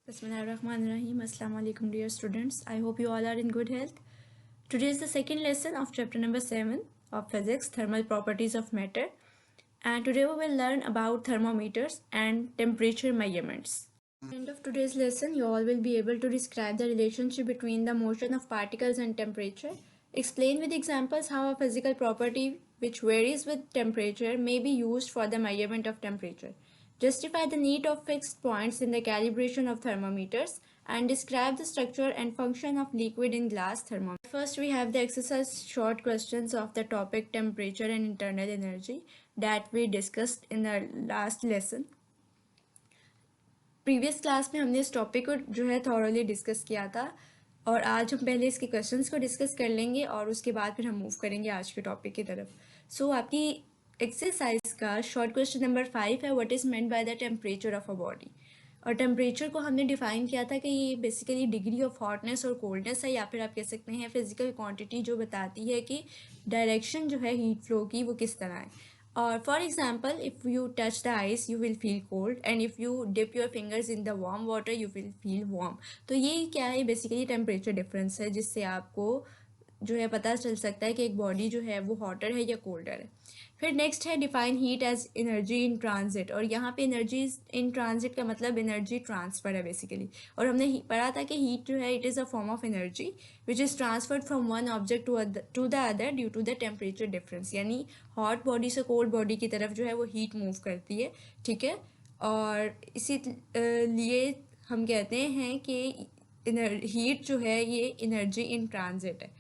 Bismillahirrahmanirrahim. Assalamu alaikum dear students. I hope you all are in good health. Today is the second lesson of chapter number 7 of physics, thermal properties of matter. And today we will learn about thermometers and temperature measurements. At the end of today's lesson, you all will be able to describe the relationship between the motion of particles and temperature. Explain with examples how a physical property which varies with temperature may be used for the measurement of temperature. Justify the need of fixed points in the calibration of thermometers and describe the structure and function of liquid in glass thermometer. First, we have the exercise short questions of the topic temperature and internal energy that we discussed in the last lesson. Previous class में हमने इस topic को जो है thoroughly discuss किया था और आज हम पहले इसके क्वेश्चंस को डिस्कस कर लेंगे और उसके बाद फिर हम मूव करेंगे आज के टॉपिक की तरफ. सो आपकी एक्सरसाइज का शॉर्ट क्वेश्चन नंबर 5 है, what is meant by the temperature of a body. और टेम्परेचर को हमने डिफाइन किया था कि ये बेसिकली डिग्री ऑफ हॉटनेस और कोल्डनेस है, या फिर आप कह सकते हैं फिजिकल क्वांटिटी जो बताती है कि डायरेक्शन जो है हीट फ्लो की वो किस तरह है. Or for example, if you touch the ice, you will feel cold, and if you dip your fingers in the warm water, you will feel warm. तो ये क्या है, बेसिकली टेम्परेचर डिफरेंस है जिससे आपको जो है पता चल सकता है कि एक बॉडी जो है वो हॉटर है या कोल्डर है. फिर नेक्स्ट है define heat as energy in transit. और यहाँ पे एनर्जी इन ट्रांजिट का मतलब एनर्जी ट्रांसफर है बेसिकली. और हमने पढ़ा था कि हीट जो है it is a form of energy which is transferred from one object to the other due to the temperature difference. यानी हॉट बॉडी से कोल्ड बॉडी की तरफ जो है वो हीट मूव करती है, ठीक है. और इसी लिए हम कहते हैं कि हीट जो है ये एनर्जी इन ट्रांजिट है.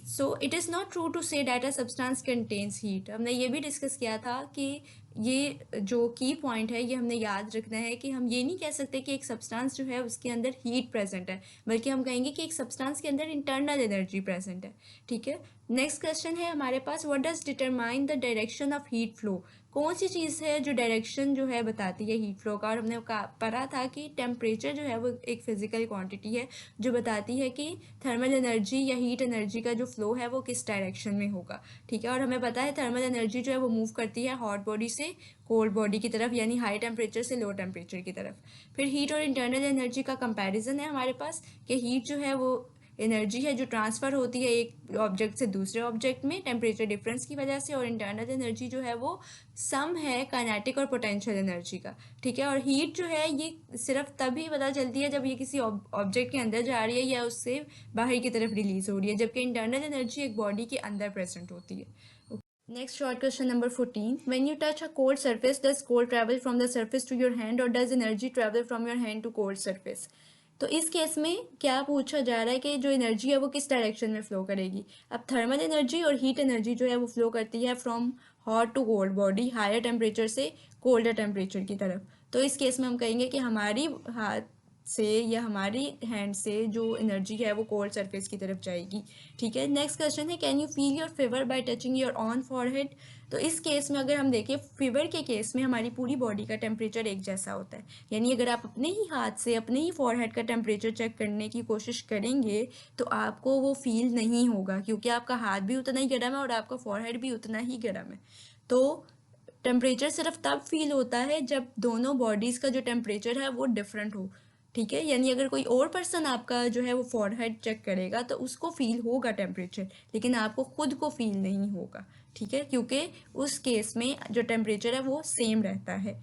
So it is not true to say that a substance contains heat. हमने ये भी डिस्कस किया था कि ये जो की पॉइंट है ये हमने याद रखना है कि हम ये नहीं कह सकते कि एक सब्सटेंस जो है उसके अंदर हीट प्रेजेंट है, बल्कि हम कहेंगे कि एक सब्सटेंस के अंदर इंटरनल एनर्जी प्रेजेंट है, ठीक है. नेक्स्ट क्वेश्चन है हमारे पास, what does determine the direction of heat flow. कौन सी चीज़ है जो डायरेक्शन जो है बताती है हीट फ्लो का. और हमने पढ़ा था कि टेम्परेचर जो है वो एक फिजिकल क्वांटिटी है जो बताती है कि थर्मल एनर्जी या हीट एनर्जी का जो फ्लो है वो किस डायरेक्शन में होगा, ठीक है. और हमें पता है थर्मल एनर्जी जो है वो मूव करती है हॉट बॉडी से कोल्ड बॉडी की तरफ, यानी हाई टेम्परेचर से लो टेम्परेचर की तरफ. फिर हीट और इंटरनल एनर्जी का कंपैरिजन है हमारे पास कि हीट जो है वो एनर्जी है जो ट्रांसफ़र होती है एक ऑब्जेक्ट से दूसरे ऑब्जेक्ट में टेम्परेचर डिफरेंस की वजह से, और इंटरनल एनर्जी जो है वो सम है काइनेटिक और पोटेंशियल एनर्जी का, ठीक है. और हीट जो है ये सिर्फ तभी पता चलती है जब ये किसी ऑब्जेक्ट के अंदर जा रही है या उससे बाहर की तरफ रिलीज़ हो रही है, जबकि इंटरनल एनर्जी एक बॉडी के अंदर प्रेजेंट होती है. Next short question number 14. When you touch a cold surface, does cold travel from the surface to your hand or does energy travel from your hand to cold surface? तो इस case में क्या पूछा जा रहा है कि जो एनर्जी है वो किस डायरेक्शन में फ्लो करेगी. अब थर्मल एनर्जी और हीट एनर्जी जो है वो फ्लो करती है from hot to cold body, higher temperature से कोल्डर टेम्परेचर की तरफ. तो इस केस में हम कहेंगे कि हमारी हाथ से या हमारी हैंड से जो एनर्जी है वो कोल्ड सरफेस की तरफ जाएगी, ठीक है. नेक्स्ट क्वेश्चन है, can you feel your fever bye touching your on forehead. तो इस केस में अगर हम देखें फीवर के केस में हमारी पूरी बॉडी का टेम्परेचर एक जैसा होता है, यानी अगर आप अपने ही हाथ से अपने ही फॉरहेड का टेम्परेचर चेक करने की कोशिश करेंगे तो आपको वो फील नहीं होगा, क्योंकि आपका हाथ भी उतना ही गर्म है और आपका फॉरहेड भी उतना ही गर्म है. तो टेम्परेचर सिर्फ तब फील होता है जब दोनों बॉडीज़ का जो टेम्परेचर है वो डिफरेंट हो, ठीक है. यानी अगर कोई और पर्सन आपका जो है वो फॉरहेड चेक करेगा तो उसको फील होगा टेम्परेचर, लेकिन आपको खुद को फील नहीं होगा, ठीक है, क्योंकि उस केस में जो टेम्परेचर है वो सेम रहता है,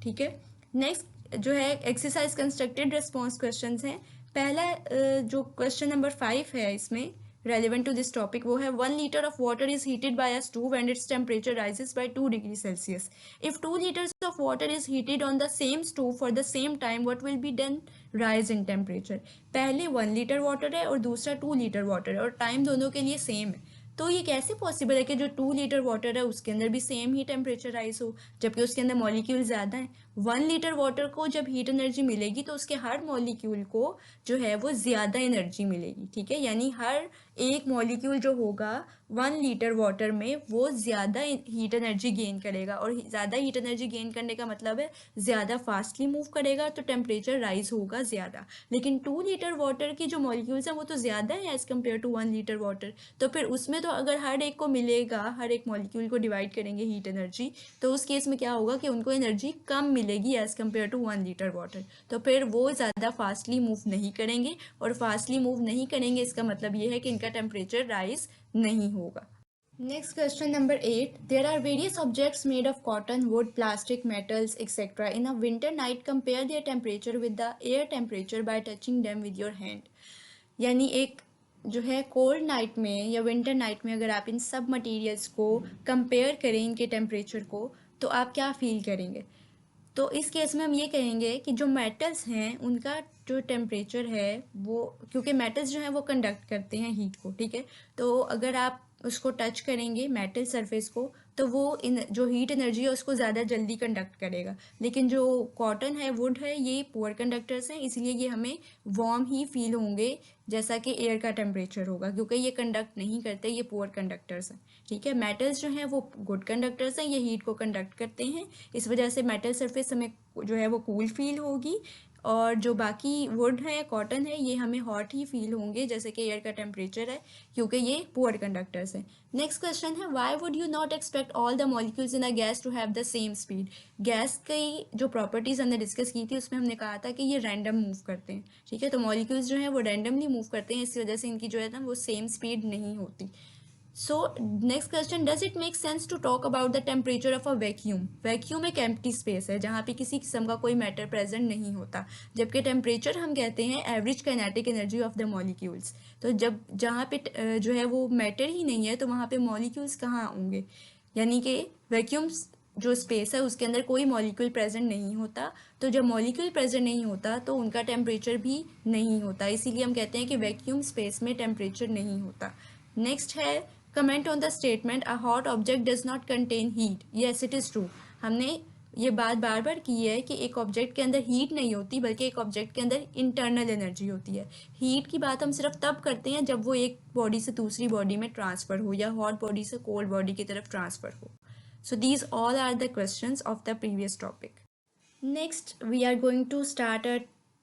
ठीक है. नेक्स्ट जो है एक्सरसाइज कंस्ट्रक्टेड रिस्पॉन्स क्वेश्चन हैं. पहला जो क्वेश्चन नंबर 5 है इसमें relevant to this topic वो है 1 liter of water is heated by a stove and its temperature rises by 2 degrees Celsius. If 2 liters of water is heated on the same stove for the same time, what will be then rise in temperature. पहले 1 litre water है और दूसरा 2 litre water है और time दोनों के लिए same है. तो ये कैसे पॉसिबल है कि जो 2 लीटर वाटर है उसके अंदर भी सेम ही टेम्परेचर राइज हो, जबकि उसके अंदर मॉलिक्यूल ज़्यादा हैं. 1 लीटर वाटर को जब हीट एनर्जी मिलेगी तो उसके हर मॉलिक्यूल को जो है वो ज़्यादा एनर्जी मिलेगी, ठीक है. यानी हर एक मॉलिक्यूल जो होगा 1 लीटर वाटर में वो ज़्यादा हीट एनर्जी गेन करेगा, और ज़्यादा हीट एनर्जी गेन करने का मतलब है ज़्यादा फास्टली मूव करेगा, तो टेम्परेचर राइज होगा ज़्यादा. लेकिन 2 लीटर वाटर की जो मॉलिक्यूल्स हैं वो तो ज़्यादा है as compare to 1 litre water. तो फिर उसमें तो अगर हर एक को मिलेगा, हर एक मॉलिक्यूल को डिवाइड करेंगे हीट एनर्जी, तो उस केस में क्या होगा कि उनको एनर्जी कम मिलेगी as compare to 1 litre water, तो फिर वो ज़्यादा फास्टली मूव नहीं करेंगे, और फास्टली मूव नहीं करेंगे इसका मतलब ये है कि इनका टेम्परेचर राइज नहीं होगा। Next question number 8. There are various objects made of cotton, wood, plastic, metals, etc. In a winter night, compare their temperature with the air temperature by touching them with your hand. यानी एक जो है cold night में या winter night में अगर आप इन सब मटेरियल्स को कंपेयर करें इनके टेम्परेचर को, तो आप क्या फील करेंगे? तो इस केस में हम ये कहेंगे कि जो मेटल्स हैं उनका जो टेम्परेचर है वो, क्योंकि मेटल्स जो हैं वो कंडक्ट करते हैं हीट को, ठीक है, तो अगर आप उसको टच करेंगे मेटल सरफेस को, तो वो इन जो हीट एनर्जी है उसको ज़्यादा जल्दी कंडक्ट करेगा। लेकिन जो कॉटन है, वुड है, ये पुअर कंडक्टर्स हैं, इसलिए ये हमें वार्म ही फील होंगे जैसा कि एयर का टेम्परेचर होगा, क्योंकि ये कंडक्ट नहीं करते, ये पुअर कंडक्टर्स हैं, ठीक है। मेटल्स जो हैं वो गुड कंडक्टर्स हैं, ये हीट को कंडक्ट करते हैं, इस वजह से मेटल सरफेस हमें जो है वो कूल फील होगी, और जो बाकी वुड है, कॉटन है, ये हमें हॉट ही फील होंगे जैसे कि एयर का टेम्परेचर है, क्योंकि ये पुअर कंडक्टर्स हैं। नेक्स्ट क्वेश्चन है, why would you not expect all the molecules in a gas to have the same speed? Gas की जो प्रॉपर्टीज़ हमने डिस्कस की थी उसमें हमने कहा था कि ये रैंडम मूव करते हैं, ठीक है, तो मॉलिक्यूल्स जो हैं वो रैंडमली मूव करते हैं, इस वजह से इनकी जो है ना वो सेम स्पीड नहीं होती। So next question, does it make sense to talk about the temperature of a vacuum? Vacuum एक एम्प्टी स्पेस है जहाँ पे किसी किस्म का कोई मैटर प्रेजेंट नहीं होता, जबकि टेम्परेचर हम कहते हैं average kinetic energy of the molecules. तो जब जहाँ पे जो है वो मैटर ही नहीं है तो वहाँ पे मॉलिक्यूल्स कहाँ होंगे? यानी कि वैक्यूम्स जो स्पेस है उसके अंदर कोई मॉलिक्यूल प्रेजेंट नहीं होता, तो जब मॉलिक्यूल प्रेजेंट नहीं होता तो उनका टेम्परेचर भी नहीं होता, इसीलिए हम कहते हैं कि वैक्यूम स्पेस में टेम्परेचर नहीं होता। नेक्स्ट है, comment on the statement a hot object does not contain heat. Yes, it is true. हमने ये बात बार बार की है कि एक ऑब्जेक्ट के अंदर हीट नहीं होती, बल्कि एक ऑब्जेक्ट के अंदर इंटरनल एनर्जी होती है। हीट की बात हम सिर्फ तब करते हैं जब वो एक बॉडी से दूसरी बॉडी में ट्रांसफ़र हो, या हॉट बॉडी से कोल्ड बॉडी की तरफ ट्रांसफ़र हो। So these all are the questions of the previous topic. Next we are going to start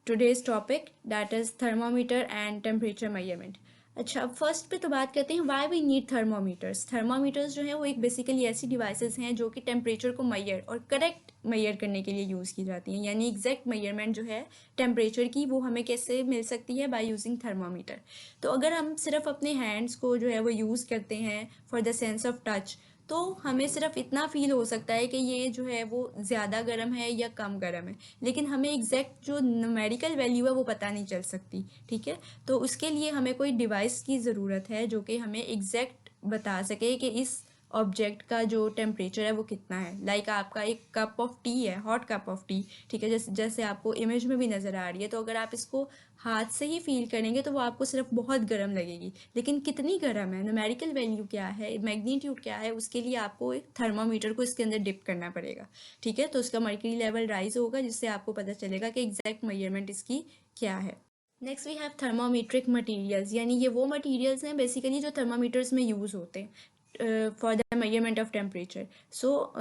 today's topic, that is thermometer and temperature measurement. अच्छा, अब first पे तो बात करते हैं why we need thermometers. Thermometers जो है वो एक बेसिकली ऐसी डिवाइसेस हैं जो कि टेम्परेचर को मैयर और करेक्ट मैयर करने के लिए यूज़ की जाती हैं, यानी एग्जैक्ट मैयरमेंट जो है टेम्परेचर की वो हमें कैसे मिल सकती है? By using thermometer. तो अगर हम सिर्फ अपने हैंड्स को जो है वो यूज़ करते हैं for the sense of touch, तो हमें सिर्फ इतना फील हो सकता है कि ये जो है वो ज़्यादा गर्म है या कम गर्म है, लेकिन हमें एग्जैक्ट जो न्यूमेरिकल वैल्यू है वो पता नहीं चल सकती, ठीक है। तो उसके लिए हमें कोई डिवाइस की ज़रूरत है जो कि हमें एग्जैक्ट बता सके कि इस ऑब्जेक्ट का जो टेम्परेचर है वो कितना है। लाइक आपका एक कप ऑफ टी है, हॉट कप ऑफ टी, ठीक है, जैसे जैसे आपको इमेज में भी नज़र आ रही है, तो अगर आप इसको हाथ से ही फील करेंगे तो वो आपको सिर्फ बहुत गर्म लगेगी, लेकिन कितनी गर्म है, न्यूमेरिकल वैल्यू क्या है, मैग्नीट्यूड क्या है, उसके लिए आपको एक थर्मामीटर को इसके अंदर डिप करना पड़ेगा, ठीक है। तो उसका मर्क्यूरी लेवल राइज होगा, जिससे आपको पता चलेगा कि एग्जैक्ट मेजरमेंट इसकी क्या है। नेक्स्ट वी हैव थर्मामीट्रिक मटीरियल्स, यानी ये वो मटीरियल्स हैं बेसिकली जो थर्मामीटर्स में यूज़ होते हैं for the measurement of temperature. So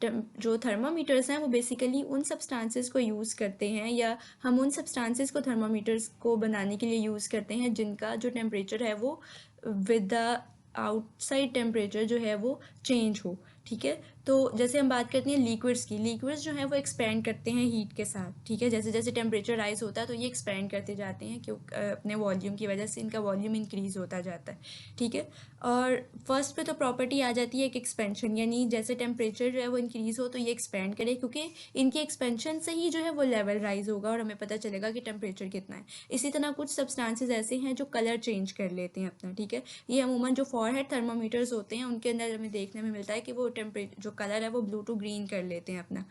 जो थर्मामीटर्स हैं वो बेसिकली उन सब्सटेंसेस को यूज़ करते हैं, या हम उन सब्सटेंसेस को थर्मामीटर्स को बनाने के लिए यूज़ करते हैं जिनका जो टेम्परेचर है वो विद द आउटसाइड टेम्परेचर जो है वो चेंज हो, ठीक है। तो जैसे हम बात करते हैं लिक्विड्स की, लिक्विड्स जो हैं वो एक्सपेंड करते हैं हीट के साथ, ठीक है, जैसे जैसे टेम्परेचर राइज होता है तो ये एक्सपेंड करते जाते हैं, क्योंकि अपने वॉल्यूम की वजह से इनका वॉल्यूम इंक्रीज़ होता जाता है, ठीक है। और फर्स्ट पे तो प्रॉपर्टी आ जाती है एक एक्सपेंशन, यानी जैसे टेम्परेचर जो है वो इंक्रीज़ हो तो ये एक्सपेंड करे, क्योंकि इनके एक्सपेंशन से ही जो है वो लेवल राइज होगा और हमें पता चलेगा कि टेम्परेचर कितना है। इसी तरह कुछ सब्सटेंसेस ऐसे हैं जो कलर चेंज कर लेते हैं अपना, ठीक है। ये अमूमन जो फॉरहेड थर्मामीटर्स होते हैं उनके अंदर हमें देखने में मिलता है कि वो टेम्परेचर जो कलर है वो ब्लू टू ग्रीन कर लेते हैं अपना।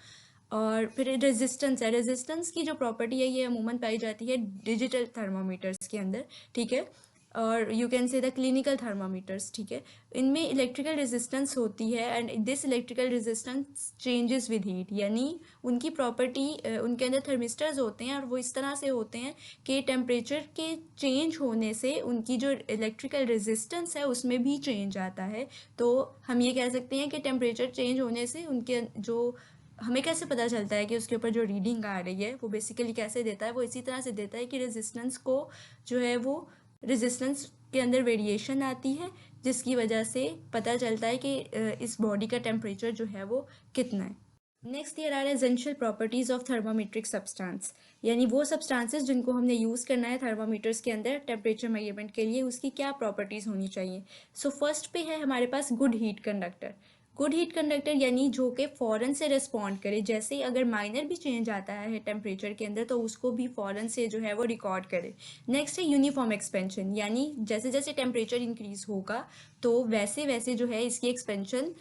और फिर रेजिस्टेंस है, रेजिस्टेंस की जो प्रॉपर्टी है ये अमूमन पाई जाती है डिजिटल थर्मामीटर्स के अंदर, ठीक है, और you can say the clinical thermometers, ठीक है। इनमें इलेक्ट्रिकल रेजिस्टेंस होती है and this electrical resistance changes with heat, यानी उनकी प्रॉपर्टी उनके अंदर थर्मिस्टर्स होते हैं और वो इस तरह से होते हैं कि टेम्परेचर के चेंज होने से उनकी जो इलेक्ट्रिकल रेजिस्टेंस है उसमें भी चेंज आता है। तो हम ये कह सकते हैं कि टेम्परेचर चेंज होने से उनके जो हमें कैसे पता चलता है कि उसके ऊपर जो रीडिंग आ रही है वो बेसिकली कैसे देता है, वो इसी तरह से देता है कि रेजिस्टेंस को जो है वो रेजिस्टेंस के अंदर वेरिएशन आती है, जिसकी वजह से पता चलता है कि इस बॉडी का टेम्परेचर जो है वो कितना है। नेक्स्ट ईयर आ रहा है एसेंशियल प्रॉपर्टीज ऑफ थर्मामीट्रिक सब्सटेंस, यानी वो सब्सटेंसेस जिनको हमने यूज़ करना है थर्मामीटर्स के अंदर टेम्परेचर मेजरमेंट के लिए, उसकी क्या प्रॉपर्टीज़ होनी चाहिए। सो फर्स्ट पे है हमारे पास good heat conductor. Good heat conductor यानी जो कि फ़ौरन से रिस्पॉन्ड करे, जैसे अगर माइनर भी चेंज आता है टेम्परेचर के अंदर तो उसको भी फ़ौरन से जो है वो रिकॉर्ड करे। नेक्स्ट है यूनिफॉर्म एक्सपेंशन, यानी जैसे जैसे टेम्परेचर इंक्रीज़ होगा तो वैसे वैसे जो है इसकी एक्सपेंशन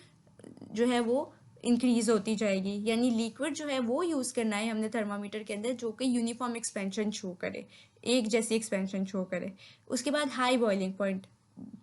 जो है वो इंक्रीज होती जाएगी, यानी लिक्विड जो है वो यूज़ करना है हमने थर्मामीटर के अंदर जो कि यूनिफॉर्म एक्सपेंशन शो करे, एक जैसी एक्सपेंशन शो करे। उसके बाद हाई बॉइलिंग पॉइंट,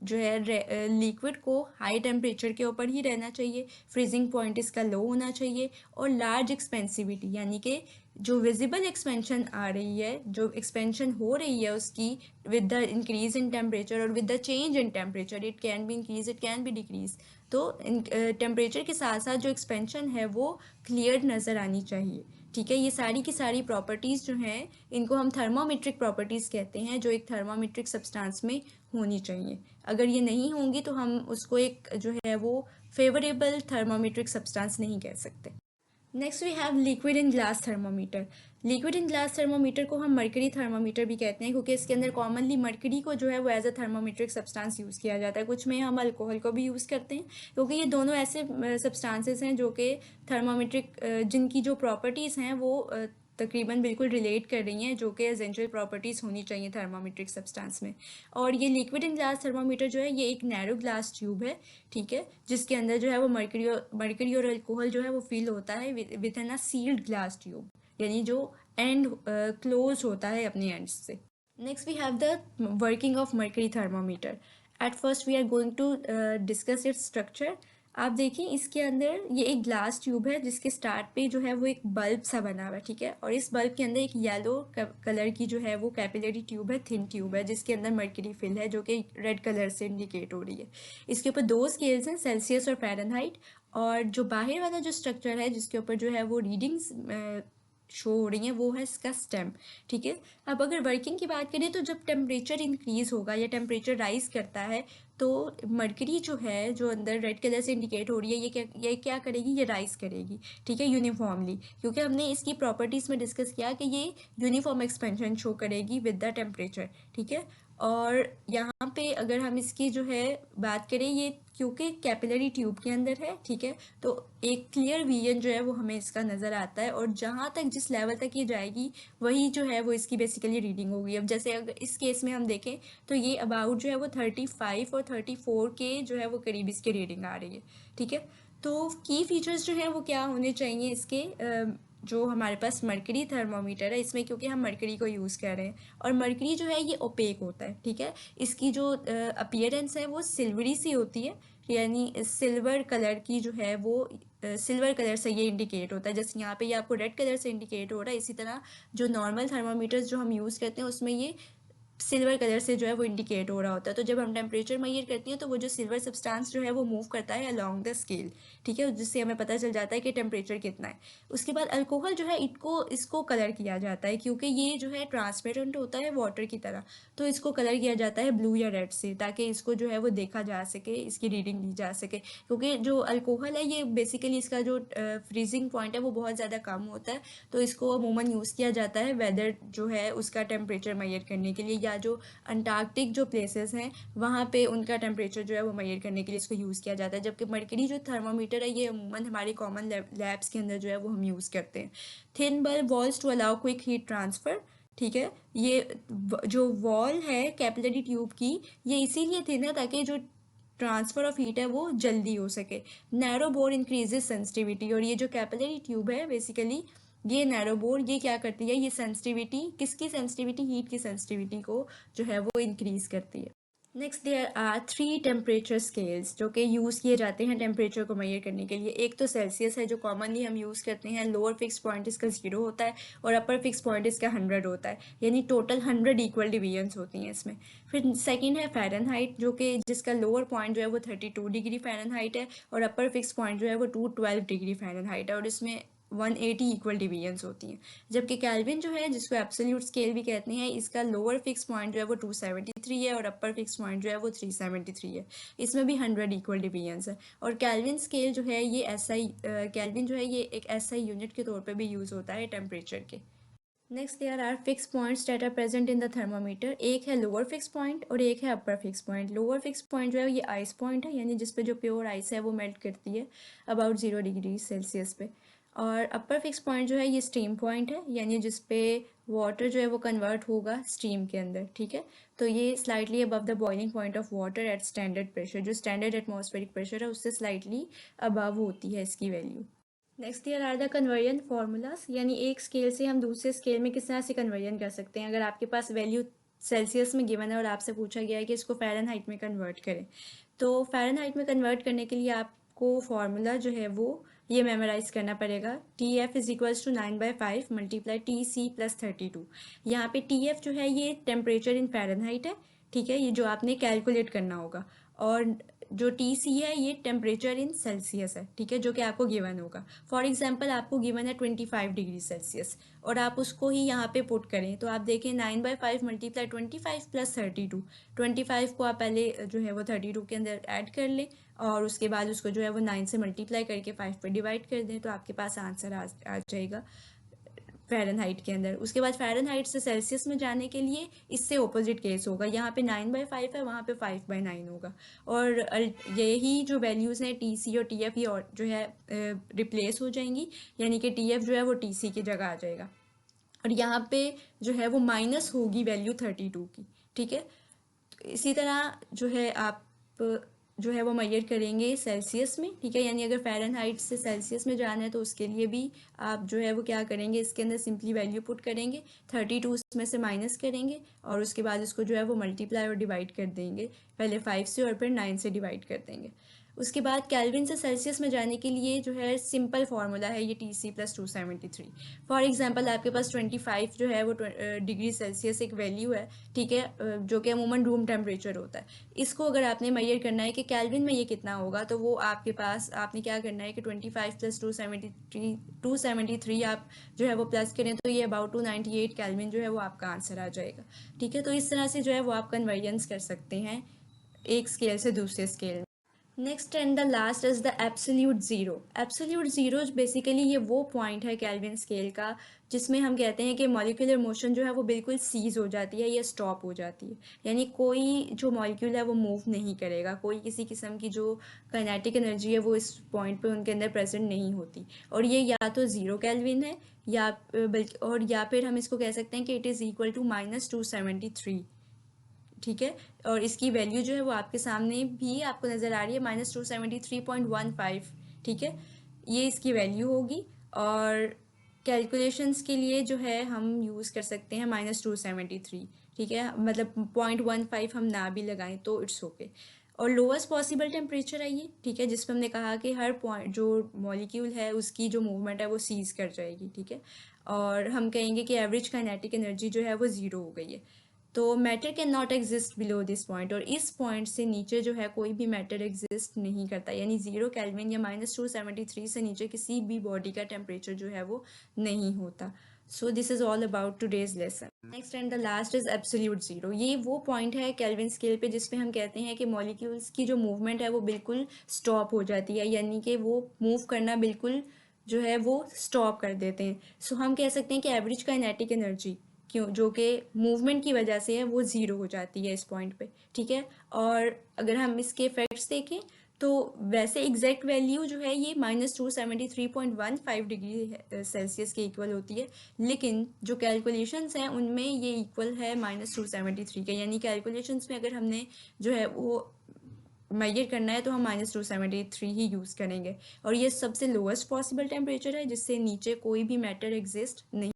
जो है लिक्विड को हाई टेम्परेचर के ऊपर ही रहना चाहिए, फ्रीजिंग पॉइंट इसका लो होना चाहिए, और लार्ज एक्सपेंसिविटी यानी कि जो विजिबल एक्सपेंशन आ रही है, जो एक्सपेंशन हो रही है उसकी with the increase in temperature और with the change in temperature, it can be increase it can be decrease, तो टेम्परेचर के साथ साथ जो एक्सपेंशन है वो क्लियर नज़र आनी चाहिए। ठीक है, ये सारी की सारी प्रॉपर्टीज़ जो हैं इनको हम थर्मोमेट्रिक प्रॉपर्टीज़ कहते हैं, जो एक थर्मोमेट्रिक सब्सटेंस में होनी चाहिए। अगर ये नहीं होंगी तो हम उसको एक जो है वो फेवरेबल थर्मोमेट्रिक सब्सटेंस नहीं कह सकते। Next we have liquid in glass thermometer. Liquid in glass thermometer को हम मर्करी थर्मोमीटर भी कहते हैं, क्योंकि इसके अंदर कॉमनली मर्करी को जो है वो as a thermometric substance use किया जाता है। कुछ में हम अल्कोहल को भी यूज़ करते हैं, क्योंकि ये दोनों ऐसे सब्सटेंसेस हैं जो कि थर्मोमेट्रिक जिनकी जो प्रॉपर्टीज़ हैं वो तकरीबन बिल्कुल रिलेट कर रही हैं, जो कि एसेंशियल प्रॉपर्टीज़ होनी चाहिए थर्मोमेट्रिक सब्सटेंस में। और ये लिक्विड इन ग्लास थर्मोमीटर जो है ये एक नैरो ग्लास ट्यूब है, ठीक है, जिसके अंदर जो है वो मर्करी और अल्कोहल जो है वो फिल होता है within a sealed glass tube, यानी जो एंड क्लोज होता है अपने एंड से। Next we have the working of mercury thermometer. At first we are going to discuss its structure. आप देखिए इसके अंदर ये एक ग्लास ट्यूब है जिसके स्टार्ट पे जो है वो एक बल्ब सा बना हुआ है, ठीक है, और इस बल्ब के अंदर एक येलो कलर की जो है वो कैपिलरी ट्यूब है, थिन ट्यूब है, जिसके अंदर मर्करी फिल है जो कि रेड कलर से इंडिकेट हो रही है। इसके ऊपर दो स्केल्स हैं, सेल्सियस और फ़ारेनहाइट, और जो बाहर वाला जो स्ट्रक्चर है जिसके ऊपर जो है वो रीडिंग्स शो हो रही हैं वो है इसका स्टेम, ठीक है। अब अगर वर्किंग की बात करें तो जब टेम्परेचर इंक्रीज़ होगा या टेम्परेचर राइज करता है तो मर्करी जो है जो अंदर रेड कलर से इंडिकेट हो रही है ये क्या करेगी, ये राइज करेगी, ठीक है, यूनिफॉर्मली, क्योंकि हमने इसकी प्रॉपर्टीज़ में डिस्कस किया कि ये यूनिफॉर्म एक्सपेंशन शो करेगी विद द टेम्परेचर, ठीक है। और यहाँ पे अगर हम इसकी जो है बात करें, ये क्योंकि कैपिलरी ट्यूब के अंदर है, ठीक है, तो एक क्लियर विजन जो है वो हमें इसका नज़र आता है, और जहाँ तक जिस लेवल तक ये जाएगी वही जो है वो इसकी बेसिकली रीडिंग होगी। अब जैसे अगर इस केस में हम देखें तो ये अबाउट जो है वो 35 और 34 के जो है वो करीब इसकी रीडिंग आ रही है, ठीक है। तो की फीचर्स जो हैं वो क्या होने चाहिए इसके, जो हमारे पास मर्करी थर्मोमीटर है इसमें, क्योंकि हम मर्करी को यूज़ कर रहे हैं और मर्करी जो है ये ओपेक होता है, ठीक है, इसकी जो अपीयरेंस है वो सिल्वरी सी होती है, यानी सिल्वर कलर की जो है वो सिल्वर कलर से ये इंडिकेट होता है, जैसे यहाँ पे ये आपको रेड कलर से इंडिकेट हो रहा है, इसी तरह जो नॉर्मल थर्मामीटर्स जो हम यूज़ करते हैं उसमें ये सिल्वर कलर से जो है वो इंडिकेट हो रहा होता है। तो जब हम टेम्परेचर मेजर करते हैं तो वो जो सिल्वर सब्सटेंस जो है वो मूव करता है अलोंग द स्केल, ठीक है, जिससे हमें पता चल जाता है कि टेम्परेचर कितना है। उसके बाद अल्कोहल जो है इसको कलर किया जाता है, क्योंकि ये जो है ट्रांसपेरेंट होता है वाटर की तरह, तो इसको कलर किया जाता है ब्लू या रेड से, ताकि इसको जो है वो देखा जा सके, इसकी रीडिंग ली जा सके, क्योंकि जो अल्कोहल है ये बेसिकली इसका जो फ्रीजिंग पॉइंट है वो बहुत ज़्यादा कम होता है, तो इसको अमूमन यूज़ किया जाता है वेदर जो है उसका टेम्परेचर मेजर करने के लिए, या जो अंटार्कटिक जो प्लेसेस हैं वहाँ पे उनका टेम्परेचर जो है वो मेजर करने के लिए इसको यूज़ किया जाता है। जबकि मर्करी जो थर्मामीटर है ये अमूमन हमारी कॉमन लैब्स के अंदर जो है वो हम यूज़ करते हैं। Thin bulb walls to allow quick heat transfer, ठीक है, ये जो वॉल है कैपिलरी ट्यूब की ये इसीलिए थिन है ताकि जो ट्रांसफ़र ऑफ हीट है वो जल्दी हो सके। नैरो बोर इंक्रीजेज सेंसिटिविटी, और ये जो कैपिलरी ट्यूब है बेसिकली ये नैरो बोर ये क्या करती है, ये सेंसिटिविटी, किसकी सेंसिटिविटी, हीट की सेंसिटिविटी को जो है वो इंक्रीज करती है। Next there are 3 temperature scales जो कि यूज़ किए जाते हैं टेम्परेचर को मेजर करने के लिए। एक तो सेल्सियस है जो कॉमनली हम यूज़ करते हैं, लोअर फिक्स पॉइंट इसका 0 होता है और अपर फिक्स पॉइंट इसका 100 होता है, यानी टोटल 100 इक्वल डिवीजन्स होती हैं इसमें। फिर सेकंड है फ़ारेनहाइट जो कि जिसका लोअर पॉइंट जो है वो 32 डिग्री फ़ारेनहाइट है और अपर फिक्स पॉइंट जो है वो 212 डिग्री फ़ारेनहाइट है, और इसमें 180 इक्वल डिवीजन्स होती हैं। जबकि केल्विन जो है, जिसको एब्सोल्यूट स्केल भी कहते हैं, इसका लोअर फिक्स पॉइंट जो है वो 273 है और अपर फिक्स पॉइंट जो है वो 373 है। इसमें भी 100 इक्वल डिवीजन्स है। और केल्विन स्केल जो है ये केल्विन जो है ये एक SI यूनिट के तौर पर भी यूज़ होता है टेम्परेचर के। Next there are fix points that are present in the thermometer. एक है लोअर फिक्स पॉइंट और एक है upper fix point. Lower fix point जो है ये आइस पॉइंट है, यानी जिस पे जो प्योर आइस है वो मेल्ट करती है अबाउट 0 डिग्री सेल्सियस पे। और अपर फिक्स पॉइंट जो है ये स्टीम पॉइंट है, यानी जिस पे वाटर जो है वो कन्वर्ट होगा स्टीम के अंदर, ठीक है। तो ये slightly above the boiling point of water at standard pressure, जो स्टैंडर्ड एटमॉस्फेरिक प्रेशर है उससे स्लाइटली अबव होती है इसकी value. Next here are the conversion formulas, यानी एक स्केल से हम दूसरे स्केल में किस तरह से कन्वर्जन कर सकते हैं। अगर आपके पास वैल्यू सेल्सियस में गिवन है और आपसे पूछा गया है कि इसको फ़ारेनहाइट में कन्वर्ट करें, तो फ़ारेनहाइट में कन्वर्ट करने के लिए आपको फार्मूला जो है वो ये मेमोराइज करना पड़ेगा। TF is equals to 9/5 multiply TC plus 32। यहाँ पे TF जो है ये टेम्परेचर इन फ़ारेनहाइट है, ठीक है, ये जो आपने कैलकुलेट करना होगा। और जो TC है ये टेम्परेचर इन सेल्सियस है, ठीक है, जो कि आपको गिवन होगा। फॉर एग्जांपल आपको गिवन है 25 डिग्री सेल्सियस और आप उसको ही यहाँ पे पुट करें, तो आप देखें 9/5 मल्टीप्लाई 25 प्लस 32। 25 को आप पहले जो है वो 32 के अंदर ऐड कर लें और उसके बाद उसको जो है वो 9 से मल्टीप्लाई करके 5 पे डिवाइड कर दें, तो आपके पास आंसर आ जाएगा फ़ारेनहाइट के अंदर। उसके बाद फ़ारेनहाइट से सेल्सियस में जाने के लिए इससे ऑपोजिट केस होगा, यहाँ पे 9/5 है, वहाँ पे 5/9 होगा। और यही जो वैल्यूज़ हैं TC और TF ये और जो है रिप्लेस हो जाएंगी, यानी कि TF जो है वो TC की जगह आ जाएगा। और यहाँ पे जो है वो माइनस होगी वैल्यू 32 की, ठीक है। इसी तरह जो है आप जो है वो मेजर करेंगे सेल्सियस में, ठीक है, यानी अगर फ़ारेनहाइट से सेल्सियस में जाना है तो उसके लिए भी आप जो है वो क्या करेंगे, इसके अंदर सिंपली वैल्यू पुट करेंगे, 32 उसमें से माइनस करेंगे और उसके बाद उसको जो है वो मल्टीप्लाई और डिवाइड कर देंगे, पहले 5 से और फिर 9 से डिवाइड कर देंगे। उसके बाद केल्विन से सेल्सियस में जाने के लिए जो है सिंपल फार्मूला है ये TC प्लस 273। फॉर एग्जांपल आपके पास 25 जो है वो डिग्री सेल्सियस एक वैल्यू है, ठीक है, जो कि अमूमन रूम टेम्परेचर होता है। इसको अगर आपने मेजर करना है कि केल्विन में ये कितना होगा, तो वो आपके पास आपने क्या करना है कि 25 प्लस 273 आप जो है वो प्लस करें तो ये अबाउट 298 केल्विन जो है वो आपका आंसर आ जाएगा, ठीक है। तो इस तरह से जो है वो आप कन्वर्जन्स कर सकते हैं एक स्केल से दूसरे स्केल में। Next and the last is the absolute zero. Absolute zero basically ये वो पॉइंट है केल्विन स्केल का जिसमें हम कहते हैं कि मॉलिक्यूलर मोशन जो है वो बिल्कुल सीज हो जाती है या स्टॉप हो जाती है, यानी कोई जो मॉलिक्यूल है वो मूव नहीं करेगा, कोई किसी किस्म की जो काइनेटिक एनर्जी है वो इस पॉइंट पे उनके अंदर प्रेजेंट नहीं होती। और ये या तो ज़ीरो केल्विन है या बल्कि और या फिर हम इसको कह सकते हैं कि इट इज़ इक्वल टू -273, ठीक है। और इसकी वैल्यू जो है वो आपके सामने भी आपको नज़र आ रही है, -273.15, ठीक है, ये इसकी वैल्यू होगी। और कैलकुलेशंस के लिए जो है हम यूज़ कर सकते हैं -273, ठीक है, मतलब 0.15 हम ना भी लगाएं तो इट्स ओके। और लोवेस्ट पॉसिबल टेम्परेचर है ये, ठीक है, जिस पर हमने कहा कि हर पॉइंट जो मॉलिक्यूल है उसकी जो मूवमेंट है वो सीज कर जाएगी, ठीक है। और हम कहेंगे कि एवरेज काइनेटिक एनर्जी जो है वो 0 हो गई है। तो matter can not exist below this point, और इस पॉइंट से नीचे जो है कोई भी मैटर एग्जिस्ट नहीं करता, यानी 0 केल्विन या -273 से नीचे किसी भी बॉडी का टेम्परेचर जो है वो नहीं होता। So this is all about today's lesson. Next and the last is absolute zero. ये वो पॉइंट है केल्विन स्केल पे जिसपे हम कहते हैं कि मॉलिक्यूल्स की जो मूवमेंट है वो बिल्कुल स्टॉप हो जाती है, यानी कि वो मूव करना बिल्कुल जो है वो स्टॉप कर देते हैं। सो हम कह सकते हैं कि एवरेज काइनेटिक एनर्जी क्यों जो कि मूवमेंट की वजह से है वो 0 हो जाती है इस पॉइंट पे, ठीक है। और अगर हम इसके इफेक्ट्स देखें तो वैसे एग्जैक्ट वैल्यू जो है ये -273.15 डिग्री सेल्सियस के इक्वल होती है, लेकिन जो कैलकुलेशंस हैं उनमें ये इक्वल है -273 के, यानी कैलकुलेशंस में अगर हमने जो है वो मेजर करना है तो हम -273 ही यूज़ करेंगे। और ये सबसे लोएस्ट पॉसिबल टेम्परेचर है जिससे नीचे कोई भी मैटर एग्जिस्ट नहीं